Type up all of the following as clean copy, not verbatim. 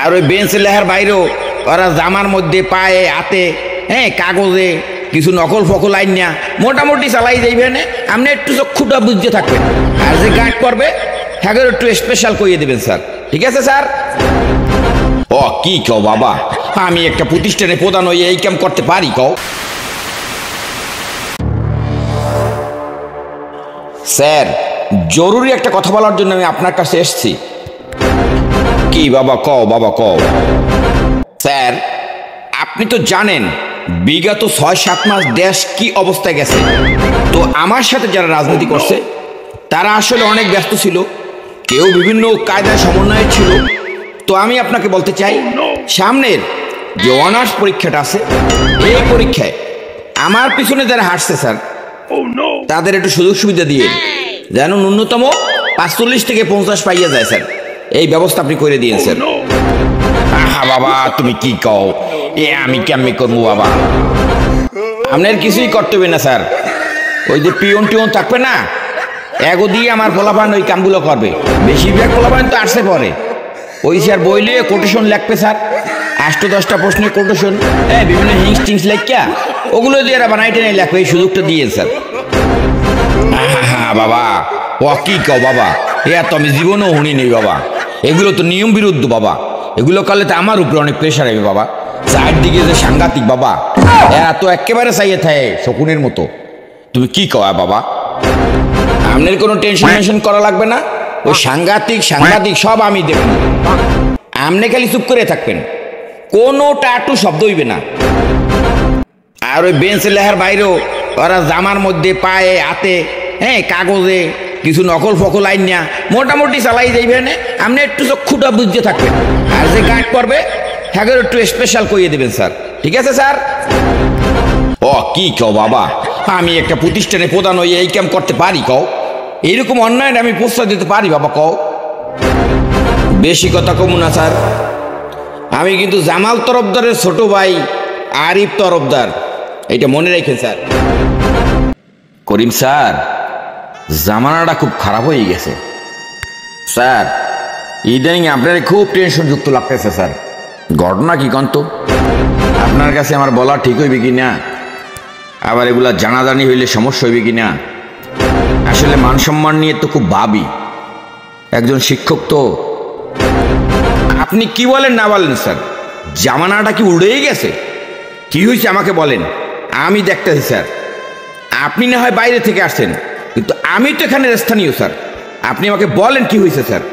আর ওই বেঞ্চ লেহার বাইরেও ওরা জামার মধ্যে পায়ে হাতে কাগজে কিছু নকল ফকল আইন না মোটামুটি চালাই যাইবেন। আপনি একটু চক্ষুটা বুঝতে থাকবেন, আর যে গার্ড করবে হ্যাঁ একটু স্পেশাল করিয়ে দেবেন স্যার। ঠিক আছে স্যার? ও কি কও বাবা, আমি একটা প্রতিষ্ঠানে প্রধান হয়ে এই কাম করতে পারি কও? স্যার জরুরি একটা কথা বলার জন্য আমি আপনার কাছে এসেছি। কি বাবা কও, বাবা কও। স্যার আপনি তো জানেন বিগত ৬-৭ মাস দেশ কি অবস্থায় গেছে। তো আমার সাথে যারা রাজনীতি করছে তারা আসলে অনেক ব্যস্ত ছিল, কেউ বিভিন্ন কায়দায় সমন্বয়ে ছিল। তো আমি আপনাকে বলতে চাই, সামনের যে অনার্স পরীক্ষাটা আছে এই পরীক্ষায় আমার পিছনে যারা হাঁটছে স্যার তাদের একটু সুযোগ সুবিধা দিয়ে যেন ন্যূনতম ৪৫ থেকে ৫০ পাইয়া যায় স্যার, এই ব্যবস্থা আপনি করে দিয়েন স্যার। আহা বাবা তুমি কি কও, আমি কেমনি করবো বাবা? আপনার কিছুই করতে হবে না স্যার, ওই যে পিয়ন টিয়ন থাকবে না এগো দিয়ে আমার পোলাপান ওই কামগুলো করবে। বেশিরভাগ পোলাপান তো আসছে পরে ওই স্যার বইলে কোটেশন লাগবে স্যার, ৮-১০টা প্রশ্নের কোটেশন বিভিন্ন হিংস টিংস লেখা ওগুলো দিয়ে এরা বানাইতে নেই লাগবে, এই সুযোগটা দিয়ে স্যার। হ্যাঁ বাবা ও কি কও বাবা, তো আমি জীবনেও শুনি নেই বাবা, এগুলো তো নিয়ম বিরুদ্ধ বাবা, এগুলো করলে তো আমার উপরে অনেক প্রেশার হবে বাবা। চারদিকে যে সাংঘাতিক বাবা, এরা তো একেবারে চাইয়ে থাকে শকুনের মতো। তুমি কি কও বাবা? আপনার কোনো টেনশন করা লাগবে না, ওই সাংঘাতিক সব আমি দেখব, আপনি খালি চুপ করে থাকবেন, কোনো টাটু শব্দ হইবে না। আর ওই বেঞ্চ লেহার বাইরেও ওরা জামার মধ্যে পায়ে হাতে কাগজে কিছু নকল ফকল আইন না মোটামুটি চালাই যাইবেন। আপনি একটু চক্ষুটা বুঝতে থাকবেন, আর যে গার্ড করবে হ্যাঁ একটু স্পেশাল করিয়ে দেবেন স্যার। ঠিক আছে স্যার? ও কি কও বাবা, আমি একটা প্রতিষ্ঠানে প্রধান হয়ে এই কাম করতে পারি কও? এইরকম অন্যায় আমি প্রস্তাব দিতে পারি বাবা কও? বেশি কথা কমু না স্যার, আমি কিন্তু জামাল তরফদারের ছোট ভাই আরিফ তরফদার, এটা মনে রাখেন স্যার। করিম স্যার জামানাটা খুব খারাপ হয়ে গেছে স্যার, ইদানিং আপনার খুব টেনশন যুক্ত লাগতেছে স্যার। ঘটনা কি কন্ত আপনার কাছে আমার বলা ঠিক হইবে কি না, আবার এগুলা জানাজানি হইলে সমস্যা হইবে কি না? আসলে মান সম্মান নিয়ে তো খুব ভাবি, একজন শিক্ষক তো। আপনি কি বলেন না বলেন স্যার, জামানাটা কি উড়েই গেছে? কি হয়েছে আমাকে বলেন, আমি দেখতেছি স্যার। আপনি না হয় বাইরে থেকে আসছেন, কিন্তু আমি তো এখানে স্থানীয় স্যার, আপনি আমাকে বলেন কি হয়েছে স্যার।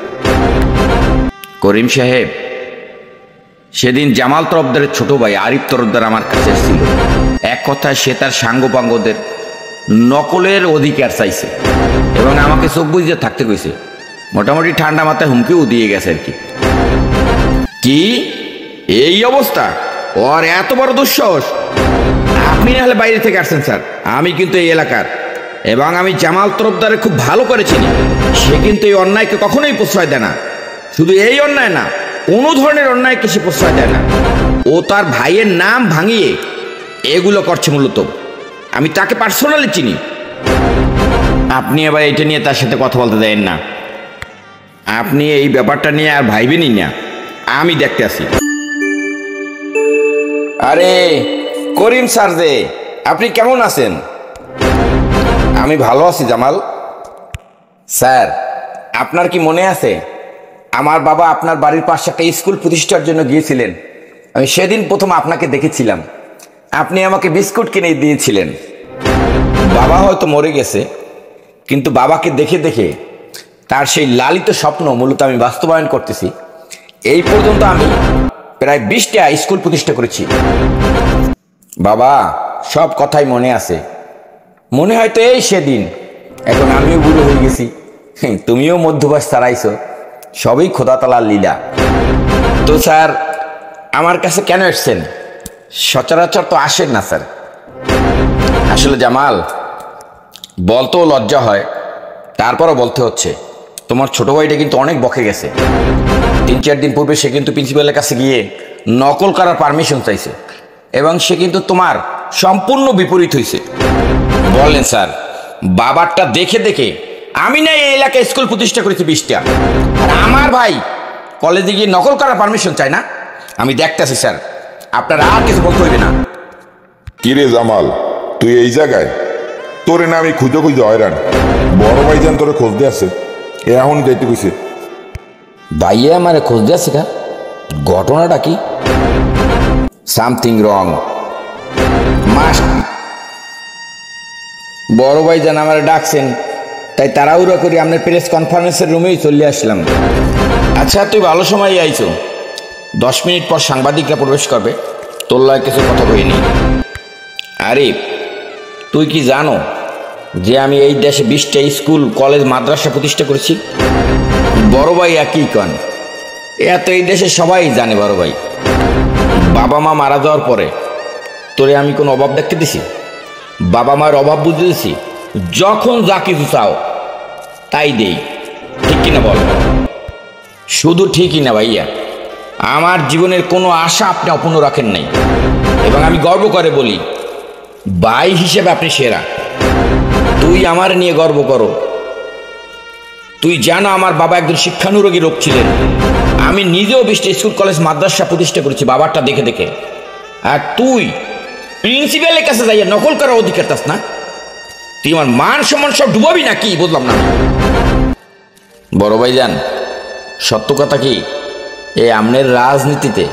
করিম সাহেব সেদিন জামাল তরফদারের ছোট ভাই আরিফ তরফদার আমার কাছে এসেছিল, এক কথায় সে তার সাঙ্গপাঙ্গদের নকলের অধিকার চাইছে এবং আমাকে চোখ বুঝে থাকতে কইছে। মোটামুটি ঠান্ডা মাথায় হুমকিও দিয়ে গেছে আর কি। কি এই অবস্থা, ওর এত বড় দুঃসাহস! আপনি না হলে বাইরে থেকে আসছেন স্যার, আমি কিন্তু এই এলাকার এবং আমি জামাল তরফদারে খুব ভালো করে চিনি। সে কিন্তু এই অন্যায়কে কখনোই প্রশ্রয় দেয় না, শুধু এই অন্যায় না কোনো ধরনের অন্যায়কে সে প্রশ্রয় দেয় না। ও তার ভাইয়ের নাম ভাঙিয়ে এগুলো করছে মূলত, আমি তাকে পার্সোনালি চিনি। আপনি এবার এটা নিয়ে তার সাথে কথা বলতে দেন না, আপনি এই ব্যাপারটা নিয়ে আর ভাইবেনই না, আমি দেখতে আসি। আরে করিম স্যার যে, আপনি কেমন আছেন? আমি ভালো আছি জামাল স্যার। আপনার কি মনে আছে আমার বাবা আপনার বাড়ির পাশে একটা স্কুল প্রতিষ্ঠার জন্য গিয়েছিলেন? আমি সেদিন প্রথম আপনাকে দেখেছিলাম, আপনি আমাকে বিস্কুট কিনে দিয়েছিলেন। বাবা হয়তো মরে গেছে, কিন্তু বাবাকে দেখে দেখে তার সেই লালিত স্বপ্ন মূলত আমি বাস্তবায়ন করতেছি। এই পর্যন্ত আমি প্রায় 20টা স্কুল প্রতিষ্ঠা করেছি। বাবা সব কথাই মনে আছে, মনে হয়তো এই সেদিন। এখন আমিও বুড়ো হয়ে গেছি, তুমিও মধ্যবয়স ছাড়াইছো, সবই খোদা তাআলার লীলা। তো স্যার আমার কাছে কেন এসছেন? সচরাচর তো আসেন না স্যার। আসলে জামাল বলতেও লজ্জা হয়, তারপরও বলতে হচ্ছে, তোমার ছোট ভাইটা কিন্তু অনেক বকে গেছে। 3-4 দিন পূর্বে সে কিন্তু প্রিন্সিপালের কাছে গিয়ে নকল করার পারমিশন চাইছে এবং সে কিন্তু তোমার সম্পূর্ণ বিপরীত হয়েছে। বলেন স্যার, বাবারটা দেখে দেখে আমি না এই এলাকায় স্কুল প্রতিষ্ঠা করেছি 20টা, আর আমার ভাই কলেজে গিয়ে নকল করার পারমিশন চাই না? আমি দেখতেছি স্যার, আপনারা আর কিছু বলতে হইবে না। কিরে জামাল, তুই এই জায়গায়? তোরে না আমি খুঁজে খুঁজে হয়রান। বড় ভাইজান তোরে খুঁজতে আছে, এখন যাইতে কইছে। ভাইয়া আমারে খোঁজ দিয়েছে কা? ঘটনাটা কি? Something wrong must. বড় ভাইজান আমারে ডাকছেন, তাই তাড়াহুড়ো করি আপনার প্রেস কনফারেন্সের রুমেই চলে আসলাম। আচ্ছা, তুই ভালো সময় আইছো। 10 মিনিট পর সাংবাদিকরা প্রবেশ করবে, তোর লয় কিছু কথা কইনি। আরে তুই কি জানো যে আমি এই দেশে 20টা স্কুল, কলেজ, মাদ্রাসা প্রতিষ্ঠা করেছি? বড় ভাই একই কন, এত এই দেশে সবাই জানে। বড় ভাই, বাবা মা মারা যাওয়ার পরে তোরে আমি কোনো অভাব দেখতে দিছি? বাবা মার অভাব বুঝতে দিছি? যখন যা কিছু চাও তাই দেই, ঠিক কিনা বল? শুধু ঠিকই না ভাইয়া, আমার জীবনের কোনো আশা আপনি অপূর্ণ রাখেন নাই, এবং আমি গর্ব করে বলি ভাই হিসেবে আপনি সেরা। তুই আমার নিয়ে গর্ব করো। তুই জানো আমার বাবা একজন শিক্ষানুরাগী লোক ছিলেন। আমি নিজেও 20টা স্কুল, কলেজ, মাদ্রাসা প্রতিষ্ঠা করেছি বাবারটা দেখে দেখে। আর তুই প্রিন্সিপালের কাছে যাইয়া নকল করার অধিকার চাস না? তুই আমার মান সম্মান সব ডুবাবি না কি? বুঝলাম না। বড় ভাইজান, সত্য কথা কি, এই আমনের রাজনীতিতে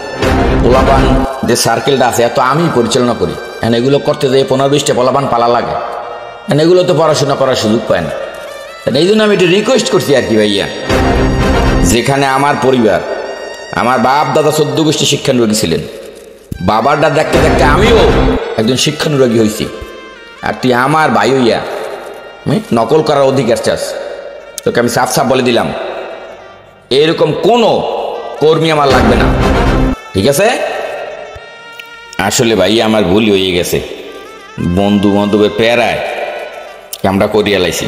পোলাপান যে সার্কেলটা আছে এত আমি পরিচালনা করি, এগুলো করতে যাই 15-20টা পোলাপান পালা লাগে, এগুলো তো পড়াশোনা করার সুযোগ পায় না। এই জন্য আমি একটু রিকোয়েস্ট করছি আর কি ভাইয়া, যেখানে আমার পরিবার, আমার বাপ দাদা 14 গোষ্ঠী শিক্ষানুরাগী ছিলেন, বাবারটা দেখতে দেখতে আমিও একজন শিক্ষানুরাগী হয়েছি, আর তুই আমার ভাই হইয়া নকল করার অধিকার চাস? তোকে আমি সাফ সাফ বলে দিলাম, এরকম কোনো কর্মী আমার লাগবে না, ঠিক আছে? আসলে ভাইয়া আমার ভুল হয়ে গেছে, বন্ধু বান্ধবের প্যারায় আমরা করিয়া লাইছি।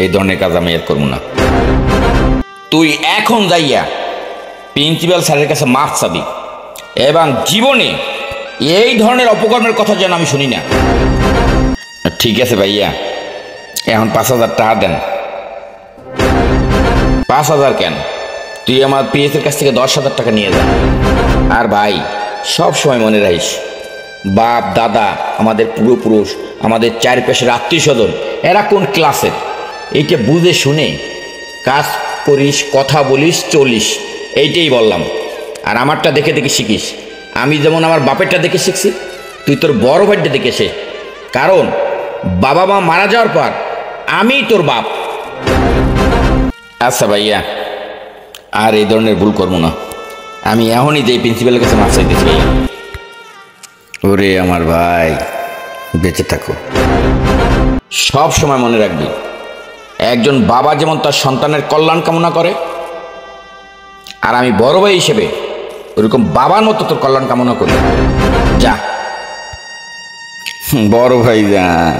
এই ধরনের কাজ আমি আর করবো না। তুই এখন যাইয়া প্রিন্সিপাল স্যারের কাছে মাফ চাবি, এবং জীবনে এই ধরনের অপকর্মের কথা যেন আমি শুনি না। ঠিক আছে ভাইয়া, এখন 5,000 টাকা দেন। 5,000 কেন? তুই আমার পিএসের কাছ থেকে 10,000 টাকা নিয়ে যা। আর ভাই, সব সময় মনে রাখিস, বাপ দাদা, আমাদের পূর্বপুরুষ, আমাদের চারপাশের আত্মীয় স্বজন, এরা কোন ক্লাসের, এইটা বুঝে শুনে কাজ করিস, কথা বলিস, চলিস, এইটাই বললাম। আর আমারটা দেখে দেখে শিখিস। আমি যেমন আমার বাপেরটা দেখে শিখছি, তুই তোর বড় ভাইটা দেখে শেখ। কারণ বাবা মা মারা যাওয়ার পর আমি তোর বাপ। আচ্ছা ভাইয়া, আর এই ধরনের ভুল করবো না। আমি এখনই যে প্রিন্সিপালের কাছে মাফ চাইতেছি ভাইয়া। ওরে আমার ভাই, বেঁচে থাকো। সব সময় মনে রাখবি, একজন বাবা যেমন তার সন্তানের কল্যাণ কামনা করে, আর আমি বড় ভাই হিসেবে ওরকম বাবার মতো তোর কল্যাণ কামনা করি। যা বড় ভাই, যান।